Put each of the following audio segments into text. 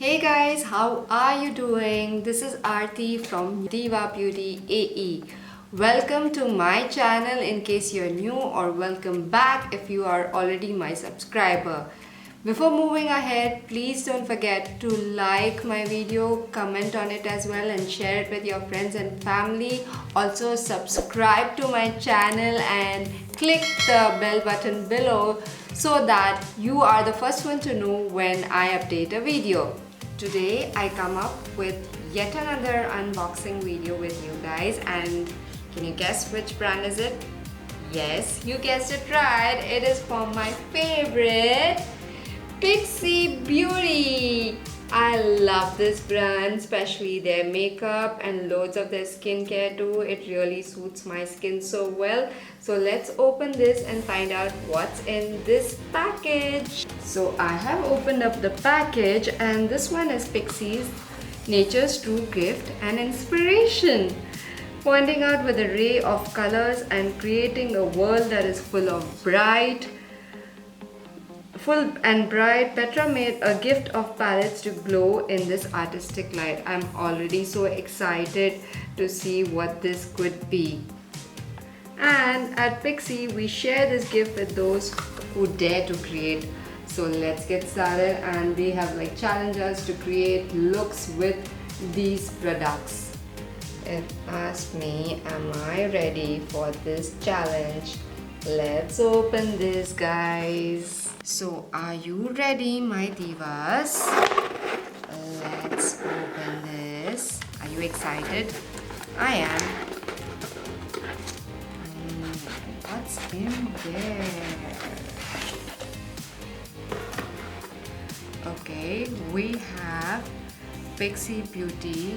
Hey guys, how are you doing? This is Aarti from DivaBeautyAE. Welcome to my channel in case you're new, or welcome back if you are already my subscriber. Before moving ahead, please don't forget to like my video, comment on it as well, and share it with your friends and family. Also subscribe to my channel and click the bell button below so that you are the first one to know when I update a video. Today I come up with yet another unboxing video with you guys, and can you guess which brand is it? Yes, you guessed it right. It is from my favorite Pixi Beauty. I love this brand, especially their makeup and loads of their skincare too. It really suits my skin so well. So let's open this and find out what's in this package. So I have opened up the package, and this one is Pixi's Nature's True Gift and Inspiration, pointing out with a ray of colors and creating a world that is full and bright. Petra made a gift of palettes to glow in this artistic light. I'm already so excited to see what this could be. And at Pixi, we share this gift with those who dare to create. So let's get started, and we have like challenged us to create looks with these products. It asked me, am I ready for this challenge? Let's open this, guys. So are you ready, my divas? Let's open this. Are you excited? I am. What's in there? Okay, we have Pixi Beauty,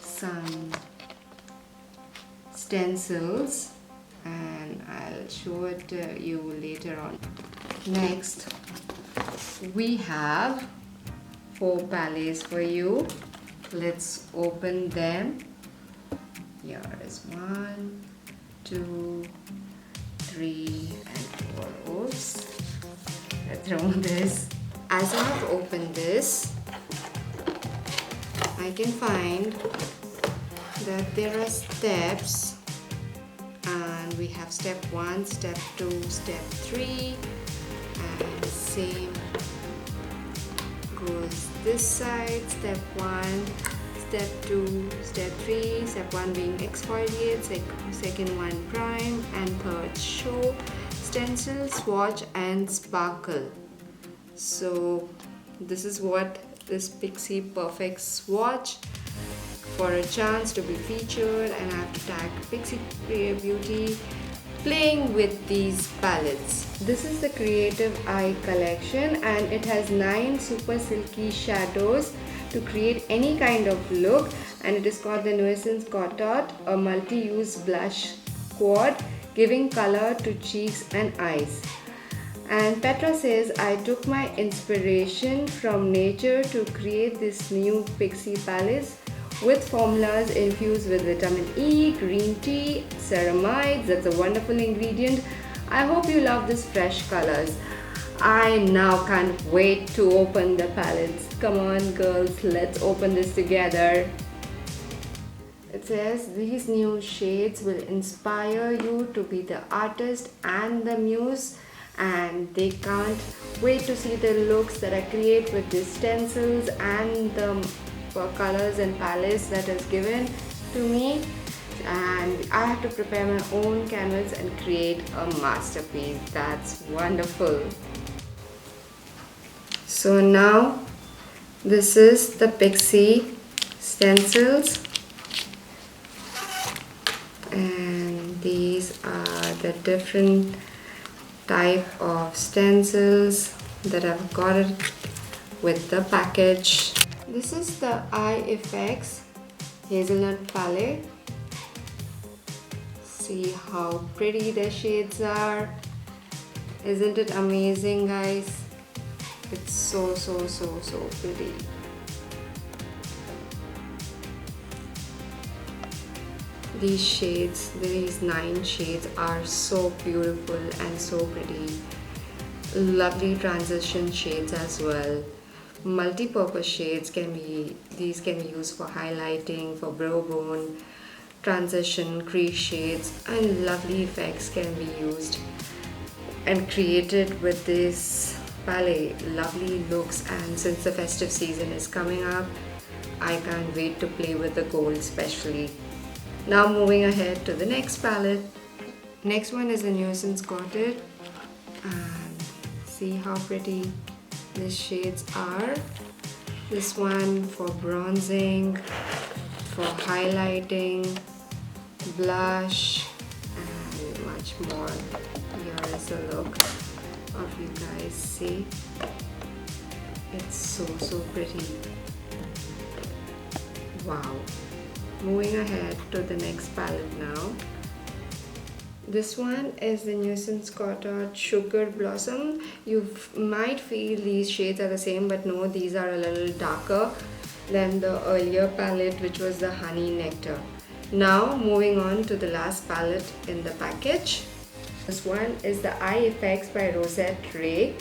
some stencils, and I'll show it to you later on. Next, we have 4 palettes for you. Let's open them. Here is 1, 2, 3, and 4. Oops, let's throw this. As I have opened this, I can find that there are steps, and we have step 1, step 2, step 3, and same goes this side. Step 1, step 2, step 3, step 1 being exfoliate, second one prime, and third show, stencil, swatch, and sparkle. So this is what this Pixi Perfect Swatch. For a chance to be featured, and I have to tag Pixi Beauty playing with these palettes. This is the Creative Eye collection, and it has 9 super silky shadows to create any kind of look, and it is called the Nuance Quartette, a multi-use blush quad giving color to cheeks and eyes. And Petra says, I took my inspiration from nature to create this new Pixi palettes with formulas infused with vitamin E, green tea, ceramides. That's a wonderful ingredient. I hope you love these fresh colors. I now can't wait to open the palettes. Come on girls, let's open this together. It says these new shades will inspire you to be the artist and the muse, and they can't wait to see the looks that I create with these stencils and the colors and palettes that is given to me. And I have to prepare my own canvas and create a masterpiece. That's wonderful. So now this is the Pixi stencils, and these are the different type of stencils that I've got it with the package. This is the Eye Effects Hazelnut palette. See how pretty the shades are. Isn't it amazing, guys? It's so pretty. These shades, these 9 shades are so beautiful and so pretty. Lovely transition shades as well. Multi-purpose shades can be used for highlighting, for brow bone, transition, crease shades, and lovely effects can be used and created with this palette. Lovely looks, and since the festive season is coming up, I can't wait to play with the gold especially. Now moving ahead to the next palette. Next one is the Nuance Quartette, and see how pretty these shades are. This one for bronzing, for highlighting, blush, and much more. Here is a look of you guys. See, it's so pretty. Wow. Moving ahead to the next palette now. This one is the Nuance Quartette Sugar Blossom. You might feel these shades are the same, but no, these are a little darker than the earlier palette, which was the Honey Nectar. Now moving on to the last palette in the package. This one is the Eye Effects by Rosette Ray.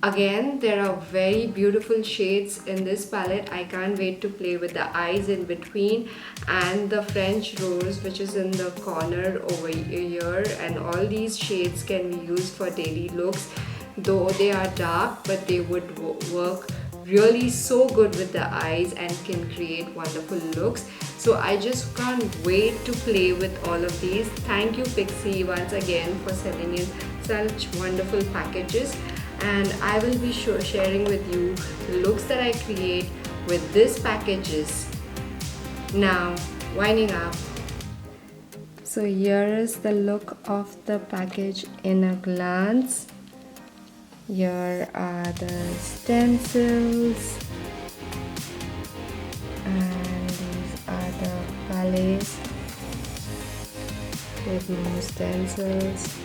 Again, there are very beautiful shades in this palette. I can't wait to play with the eyes in between and the French Rose, which is in the corner over here, and all these shades can be used for daily looks, though they are dark, but they would work really so good with the eyes and can create wonderful looks. So I just can't wait to play with all of these. Thank you Pixi once again for sending in such wonderful packages, and I will be sharing with you the looks that I create with these packages. Now winding up. So here is the look of the package in a glance. Here are the stencils, and these are the palettes with more stencils.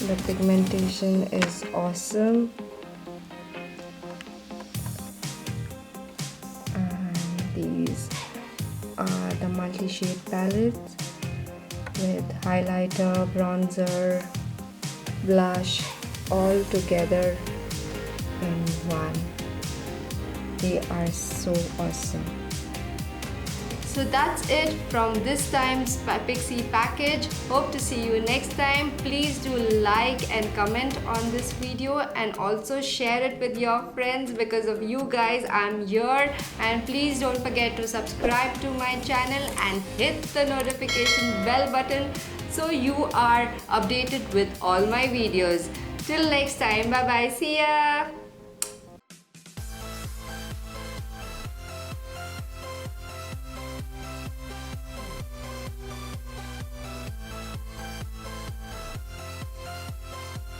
The pigmentation is awesome, and these are the multi-shade palettes with highlighter, bronzer, blush all together in one. They are so awesome. So that's it from this time's Pixi package. Hope to see you next time. Please do like and comment on this video, and also share it with your friends. Because of you guys I'm here. And please don't forget to subscribe to my channel and hit the notification bell button so you are updated with all my videos. Till next time, bye bye, see ya.